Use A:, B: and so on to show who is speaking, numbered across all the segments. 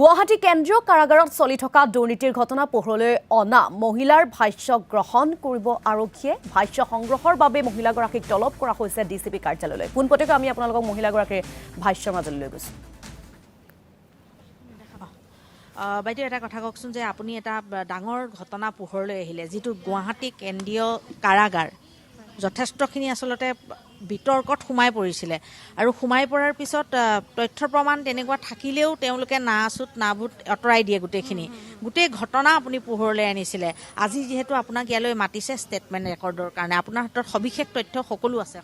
A: গুৱাহাটী কেন্দ্ৰীয় কাৰাগাৰত চলি থকা দুৰ্নীতিৰ ঘটনা পোহৰলৈ অনা মহিলাৰ ভাষ্য গ্ৰহণ কৰিব আৰক্ষীয়ে। ভাষ্য সংগ্ৰহৰ বাবে মহিলাগৰাকীক তলব কৰা হৈছে ডিচিপি কাৰ্যালয়লৈ। পোনপটীয়াকৈ আমি আপোনালোকক মহিলাগৰাকীৰ ভাষ্যৰ মাজলৈ লৈ গৈছোঁ।
B: বাইদেউ এটা কথা কওকচোন যে আপুনি এটা ডাঙৰ ঘটনা পোহৰলৈ আহিলে, যিটো গুৱাহাটী কেন্দ্ৰীয় কাৰাগাৰ যথেষ্টখিনি আচলতে বিতৰ্কত সোমাই পৰিছিলে আৰু সোমাই পৰাৰ পিছত তথ্য প্ৰমাণ তেনেকুৱা থাকিলেও তেওঁলোকে না আচুত না ভূত আঁতৰাই দিয়ে গোটেইখিনি। গোটেই ঘটনা আপুনি পোহৰলৈ আনিছিলে। আজি যিহেতু আপোনাক ইয়ালৈ মাতিছে ষ্টেটমেণ্ট ৰেকৰ্ডৰ কাৰণে, আপোনাৰ হাতত সবিশেষ তথ্য সকলো আছে।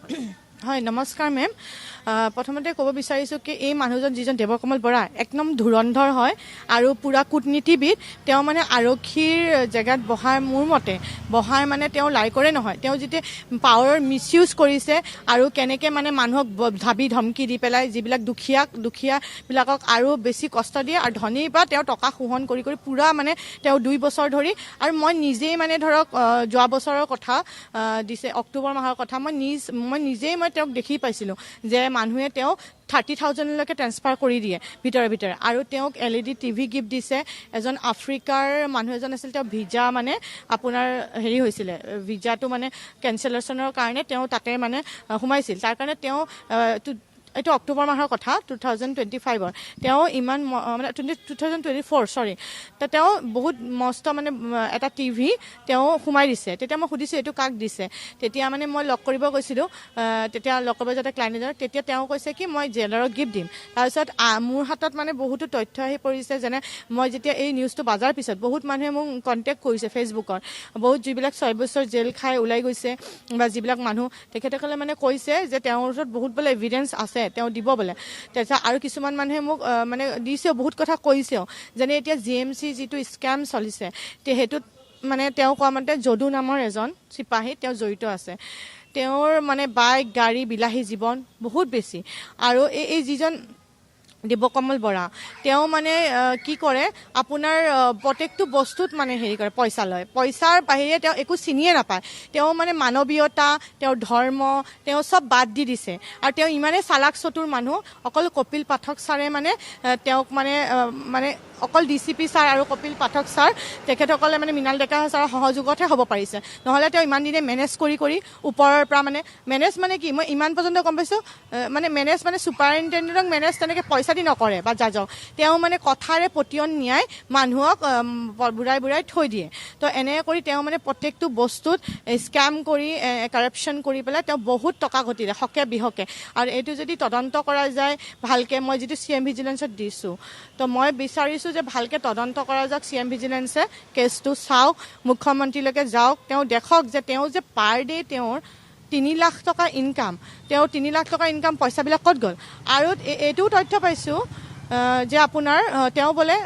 C: হয়, নমস্কাৰ মেম। প্ৰথমতে ক'ব বিচাৰিছোঁ কি এই মানুহজন যিজন দেৱকমল বৰা একদম ধুৰন্ধৰ হয় আৰু পূৰা কূটনীতিবিদ। তেওঁ মানে আৰক্ষীৰ জেগাত মোৰ মতে বহাৰ মানে তেওঁ লাইকৰে নহয়। তেওঁ যেতিয়া পাৱাৰৰ মিছ ইউজ কৰিছে আৰু কেনেকৈ মানে মানুহক ধাবি ধমকি দি পেলাই যিবিলাক দুখীয়াবিলাকক আৰু বেছি কষ্ট দিয়ে আৰু ধনীৰ পৰা তেওঁ টকা শোষণ কৰি পূৰা মানে তেওঁ 2 বছৰ ধৰি। আৰু মই নিজেই মানে ধৰক যোৱা বছৰৰ কথা দিছে, অক্টোবৰ মাহৰ কথা মই নিজেই তেওঁক দেখি পাইছিলোঁ যে মানুহে তেওঁ 30,000লৈকে ট্ৰেন্সফাৰ কৰি দিয়ে ভিতৰে আৰু তেওঁক LED TV গিফ্ট দিছে। এজন আফ্ৰিকাৰ মানুহ এজন আছিল, তেওঁ ভিজা মানে আপোনাৰ হেৰি হৈছিলে, ভিজাটো মানে কেঞ্চেলেশ্যনৰ কাৰণে তেওঁ তাতে মানে সোমাইছিল। তাৰ কাৰণে তেওঁ এইটো অক্টোবৰ মাহৰ কথা 2025ৰ। তেওঁ ইমান মানে 2024 চৰি, তেওঁ বহুত মস্ত মানে এটা TV তেওঁ সোমাই দিছে। তেতিয়া মই সুধিছোঁ এইটো কাক দিছে। তেতিয়া মানে মই লগ কৰিব গৈছিলোঁ, তেতিয়া লগ কৰিব যাতে ক্লাইণ্ট এজনক, তেতিয়া তেওঁ কৈছে কি মই জেলাৰক গিফ্ট দিম। তাৰপিছত মোৰ হাতত মানে বহুতো তথ্য আহি পৰিছে, যেনে মই যেতিয়া এই নিউজটো বাজাৰ পিছত বহুত মানুহে মোক কণ্টেক্ট কৰিছে ফেচবুকত, বহুত যিবিলাক 6 বছৰ জেল খাই ওলাই গৈছে বা যিবিলাক মানুহ, তেখেতসকলে মানে কৈছে যে তেওঁৰ ওচৰত বহুত বোলে এভিডেঞ্চ আছে, তেওঁ দিব বোলে। তাৰপিছত আৰু কিছুমান মানুহে মোক মানে দিছেও, বহুত কথা কৈছেও, যেনে এতিয়া GMC যিটো স্কেম চলিছে সেইটোত মানে তেওঁ কোৱা মতে যদু নামৰ এজন চিপাহী তেওঁ জড়িত আছে। তেওঁৰ মানে বাইক গাড়ী বিলাহী জীৱন বহুত বেছি। আৰু এই যিজন দেৱকমল বৰা, তেওঁ মানে কি কৰে আপোনাৰ প্ৰত্যেকটো বস্তুত মানে হেৰি কৰে, পইচা লয়। পইচাৰ বাহিৰে তেওঁ একো চিনিয়ে নাপায়। তেওঁ মানে মানৱীয়তা, তেওঁৰ ধৰ্ম, তেওঁ চব বাদ দি দিছে। আৰু তেওঁ ইমানেই চালাক চতুৰ মানুহ, অকল কপিল পাঠক ছাৰে মানে তেওঁক মানে অকল DCP ছাৰ আৰু কপিল পাঠক ছাৰ তেখেতসকলে মানে মৃণাল ডেকা ছাৰৰ সহযোগতহে হ'ব পাৰিছে। নহ'লে তেওঁ ইমান দিনে মেনেজ কৰি ওপৰৰ পৰা মেনেজ মানে কি, মই ইমান পৰ্যন্ত গম পাইছোঁ মেনেজ মানে ছুপাৰিনটেণ্ডেণ্টক মেনেজ তেনেকৈ পইচা দি নকৰে বা জাজক। তেওঁ মানে কথাৰে পতিয়ন নিয়াই মানুহক বুঢ়াই থৈ দিয়ে। তো এনেকৈ কৰি তেওঁ মানে প্ৰত্যেকটো বস্তুত স্কেম কৰি কাৰাপশ্যন কৰি পেলাই তেওঁ বহুত টকা ঘটিলে হকে বিহকে। আৰু এইটো যদি তদন্ত কৰা যায় ভালকৈ, মই যিটো CM ভিজিলেন্সত দিছোঁ, তো মই বিচাৰিছোঁ যে ভালকৈ তদন্ত কৰা যাওক। CM ভিজিলেন্সে কেছটো চাওক, মুখ্যমন্ত্ৰীলৈকে যাওক, তেওঁ দেখক যে তেওঁ যে পাৰ ডে তেওঁৰ 3 লাখ টকা ইনকাম, তেওঁ 3 লাখ টকা ইনকাম পইচাবিলাক ক'ত গ'ল। আৰু এইটোও তথ্য পাইছোঁ যে আপোনাৰ তেওঁ বোলে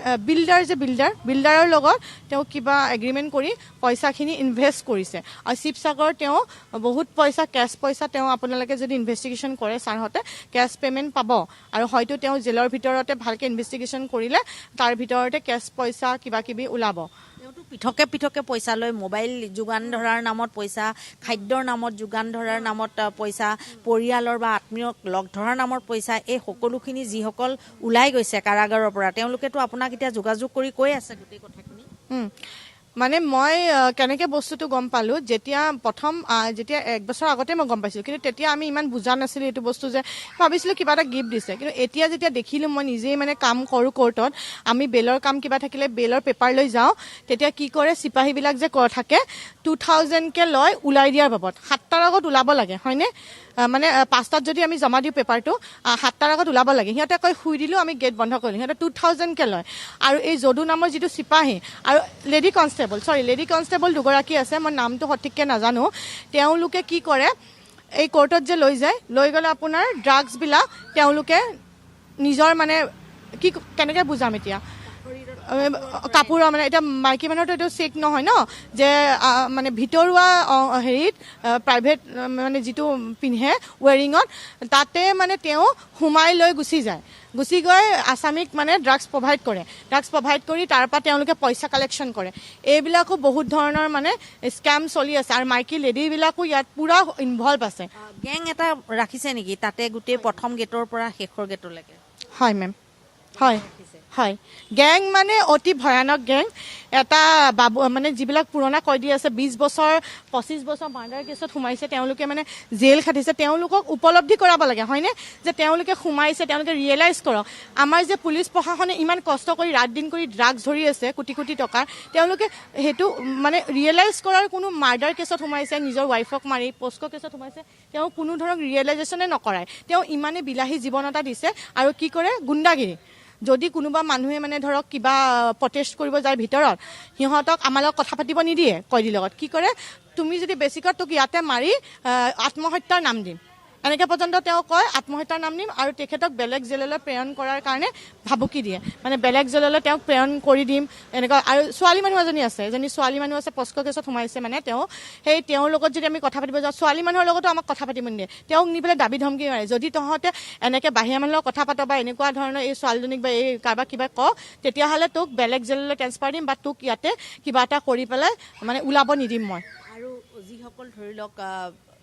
C: বিল্ডাৰৰ লগত তেওঁ কিবা এগ্ৰিমেণ্ট কৰি পইচাখিনি ইনভেষ্ট কৰিছে। আৰু শিৱসাগৰ তেওঁ বহুত পইচা, কেছ পইচা তেওঁ আপোনালোকে যদি ইনভেষ্টিগেশ্যন কৰে ছাৰহঁতে কেছ পে'মেণ্ট পাব। আৰু হয়তো তেওঁ জেলৰ ভিতৰতে ভালকৈ ইনভেষ্টিগেশ্যন কৰিলে তাৰ ভিতৰতে কেছ পইচা কিবা কিবি ওলাব।
B: তেওঁতো পৃথকে পইচা লয়, মোবাইল যোগান ধৰাৰ নামত পইচা, খাদ্যৰ নামত যোগান ধৰাৰ নামত পইচা, পৰিয়ালৰ বা আত্মীয়ক লগ ধৰাৰ নামত পইচা। এই সকলোখিনি যিসকল ওলাই গৈছে কাৰাগাৰৰ পৰা, তেওঁলোকেতো আপোনাক এতিয়া যোগাযোগ কৰি কৈ আছে গোটেই কথাখিনি।
C: মানে মই কেনেকৈ বস্তুটো গম পালোঁ, যেতিয়া 1 বছৰ আগতে মই গম পাইছিলোঁ, কিন্তু তেতিয়া আমি ইমান বুজা নাছিলোঁ এইটো বস্তু, যে ভাবিছিলোঁ কিবা এটা গিফ্ট দিছে। কিন্তু এতিয়া যেতিয়া দেখিলোঁ, মই নিজেই মানে কাম কৰোঁ কোৰ্টত, আমি বেলৰ কাম কিবা থাকিলে বেলৰ পেপাৰ লৈ যাওঁ, তেতিয়া কি কৰে চিপাহীবিলাক যে থাকে 2000কৈ লয় ওলাই দিয়াৰ বাবদ। 7টাৰ আগত ওলাব লাগে হয়নে, মানে 5টাত যদি আমি জমা দিওঁ পেপাৰটো 7টাৰ আগত ওলাব লাগে। সিহঁতে কয় শুই দিলোঁ, আমি গেট বন্ধ কৰিলোঁ। সিহঁতে 2000কৈ লয়। আৰু এই যদু নামৰ যিটো চিপাহী আৰু লেডি কনষ্টেবল দুগৰাকী আছে, মই নামটো সঠিককৈ নাজানো। তেওঁলোকে কি কৰে, এই কোৰ্টত যে লৈ গ'লে আপোনাৰ ড্ৰাগছবিলাক তেওঁলোকে নিজৰ মানে কেনেকৈ বুজাম এতিয়া, কাপোৰৰ মানে এতিয়া মাইকী মানুহৰতো এইটো চেক নহয় ন, যে মানে ভিতৰুৱা হেৰিত প্ৰাইভেট মানে যিটো পিন্ধে ৱেৰিঙত, তাতে মানে তেওঁ সোমাই লৈ গুচি গৈ আছামীক মানে ড্ৰাগছ প্ৰভাইড কৰি তাৰ পৰা তেওঁলোকে পইচা কালেকশ্যন কৰে। এইবিলাকো বহুত ধৰণৰ মানে স্কেম চলি আছে। আৰু মাইকী লেডিবিলাকো ইয়াত পূৰা ইনভলভ আছে।
B: গেং এটা ৰাখিছে নেকি তাতে গোটেই প্ৰথম গেটৰ পৰা শেষৰ গেটলৈকে?
C: হয় মেম, হয়। হয়, গেং মানে অতি ভয়ানক গেং। এটা বাবু মানে যিবিলাক পুৰণা কয়দী আছে 20 বছৰ 25 বছৰ মাৰ্ডাৰ কেছত সোমাইছে, তেওঁলোকে মানে জেল খাটিছে, তেওঁলোকক উপলব্ধি কৰাব লাগে হয়নে, যে তেওঁলোকে সোমাইছে, তেওঁলোকে ৰিয়েলাইজ কৰক। আমাৰ যে পুলিচ প্ৰশাসনে ইমান কষ্ট কৰি ৰাত দিন কৰি ড্ৰাগছ ধৰি আছে কোটি কোটি টকাৰ, তেওঁলোকে সেইটো মানে ৰিয়েলাইজ কৰাৰ কোনো মাৰ্ডাৰ কেছত সোমাইছে, নিজৰ ৱাইফক মাৰি পস্কো কেছত সোমাইছে, তেওঁ কোনো ধৰণৰ ৰিয়েলাইজেশ্যনে নকৰায়। তেওঁ ইমানেই বিলাহী জীৱন এটা দিছে আৰু কি কৰে গুণ্ডাগিৰি। যদি কোনোবা মানুহে মানে ধৰক কিবা প্ৰটেষ্ট কৰিব যায় ভিতৰত, সিহঁতক আমাৰ লগত কথা পাতিব নিদিয়ে কয়দীৰ লগত। কি কৰে, তুমি যদি বেছিকৈ তোক ইয়াতে মাৰি আত্মহত্যাৰ নাম দিম, এনেকৈ পৰ্যন্ত তেওঁ কয় আত্মহত্যাৰ নাম দিম, আৰু তেখেতক বেলেগ জেললৈ প্ৰেৰণ কৰাৰ কাৰণে ভাবুকি দিয়ে, মানে বেলেগ জেললৈ তেওঁক প্ৰেৰণ কৰি দিম এনেকুৱা। আৰু ছোৱালী মানুহ এজনী আছে, এজনী ছোৱালী মানুহ আছে পস্কো কেছত সোমাইছে, মানে তেওঁৰ লগত যদি আমি কথা পাতিব যাওঁ, ছোৱালী মানুহৰ লগতো আমাক কথা পাতিব নিদিয়ে, তেওঁক নি পেলাই দাবী ধমকি মাৰে, যদি তহঁতে এনেকৈ বাহিৰা মানুহৰ লগত কথা পাত বা এনেকুৱা ধৰণৰ এই ছোৱালীজনীক বা এই কাৰোবাক কিবা কওঁ, তেতিয়াহ'লে তোক বেলেগ জেললৈ ট্ৰেন্সফাৰ দিম বা তোক ইয়াতে কিবা এটা কৰি পেলাই মানে ওলাব নিদিম মই।
B: আৰু যিসকল ধৰি লওক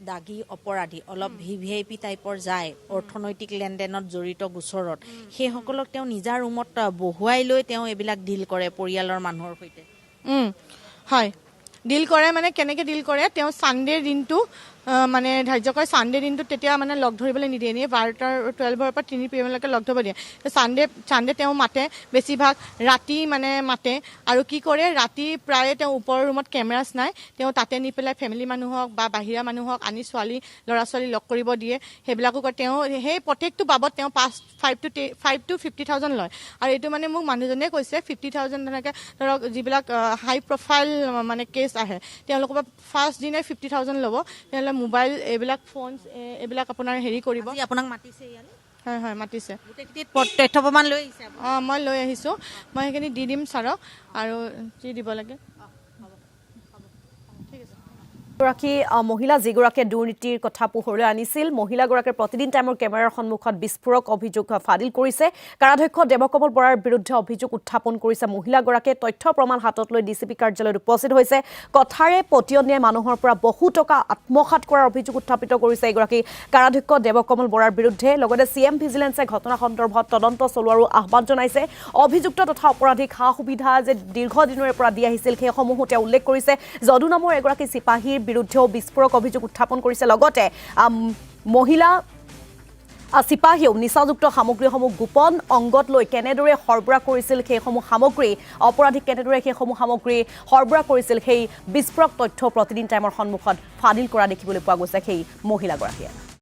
B: দাগী অপৰাধী, অলপ VVIP টাইপৰ যায়, অৰ্থনৈতিক লেনদেনত জড়িত গোচৰত, সেইসকলক তেওঁ নিজা ৰুমত বহুৱাই লৈ তেওঁ এইবিলাক ডিল কৰে পৰিয়ালৰ মানুহৰ সৈতে।
C: হয়, ডিল কৰে, মানে কেনেকৈ ডিল কৰে, তেওঁ ছানডেৰ দিনটো মানে ধাৰ্য কৰে, ছানডে দিনটোত তেতিয়া মানে লগ ধৰিবলৈ নিদিয়ে, এনেই 12-12ৰ পৰা 3 PM লগ ধৰিব দিয়ে। ছানডে তেওঁ মাতে, বেছিভাগ ৰাতি মানে মাতে, আৰু কি কৰে ৰাতি প্ৰায়ে তেওঁ ওপৰৰ ৰুমত কেমেৰাছ নাই, তেওঁ তাতে নি পেলাই ফেমিলি মানুহক বা বাহিৰা মানুহক আনি ল'ৰা ছোৱালী লগ কৰিব দিয়ে, সেইবিলাকো কৰে। তেওঁ সেই প্ৰত্যেকটো বাবদ তেওঁ 5 to 50,000 লয়। আৰু এইটো মানে মোক মানুহজনে কৈছে 50,000 তেনেকৈ ধৰক যিবিলাক হাই প্ৰফাইল মানে কেছ আহে, তেওঁলোকৰ পৰা ফাৰ্ষ্ট দিনাই 50,000 ল'ব, তেওঁলোকে মোবাইল এইবিলাক ফোন এইবিলাক আপোনাৰ হেৰি কৰিব।
B: আপোনাক মাতিছে ইয়ালৈ?
C: হয় হয়, মাতিছে।
B: তথ্য প্ৰমাণ লৈ আহিছে?
C: মই লৈ আহিছোঁ, মই সেইখিনি দি দিম ছাৰক, আৰু যি দিব লাগে।
A: গৰাকী মহিলা যিগৰাকীয়ে দুৰ্নীতিৰ কথা পোহৰলৈ আনিছিল, মহিলাগৰাকীৰ প্ৰতিদিন টাইমৰ কেমেৰাৰ সন্মুখত বিস্ফোৰক অভিযোগ ফাদিল কৰিছে। কাৰাধ্যক্ষ দেৱকমল বৰাৰ বিৰুদ্ধে অভিযোগ উত্থাপন কৰিছে মহিলাগৰাকীয়ে। তথ্য প্ৰমাণ হাতত লৈ DCP কাৰ্যালয়ত উপস্থিত হৈছে। কথাৰে পতিয়ন নিয়াই মানুহৰ পৰা বহু টকা আত্মসাৎ কৰাৰ অভিযোগ উত্থাপিত কৰিছে এগৰাকী কাৰাধ্যক্ষ দেৱকমল বৰাৰ বিৰুদ্ধে। লগতে CM ভিজিলেন্সে ঘটনা সন্দৰ্ভত তদন্ত চলোৱাৰো আহ্বান জনাইছে। অভিযুক্ত তথা অপৰাধীক সা সুবিধা যে দীৰ্ঘদিনৰে পৰা দি আহিছিল, সেইসমূহো তেওঁ উল্লেখ কৰিছে। যদু নামৰ এগৰাকী চিপাহীৰ বিৰুদ্ধেও বিস্ফোৰক অভিযোগ উত্থাপন কৰিছে। লগতে মহিলা চিপাহীয়েও নিচাযুক্ত সামগ্ৰীসমূহ গোপন অংগত লৈ কেনেদৰে সৰবৰাহ কৰিছিল, সেইসমূহ সামগ্ৰী অপৰাধীক কেনেদৰে সেইসমূহ সামগ্ৰী সৰবৰাহ কৰিছিল, সেই বিস্ফোৰক তথ্য প্ৰতিদিন টাইমৰ সন্মুখত ফাদিল কৰা দেখিবলৈ পোৱা গৈছে সেই মহিলাগৰাকীয়ে।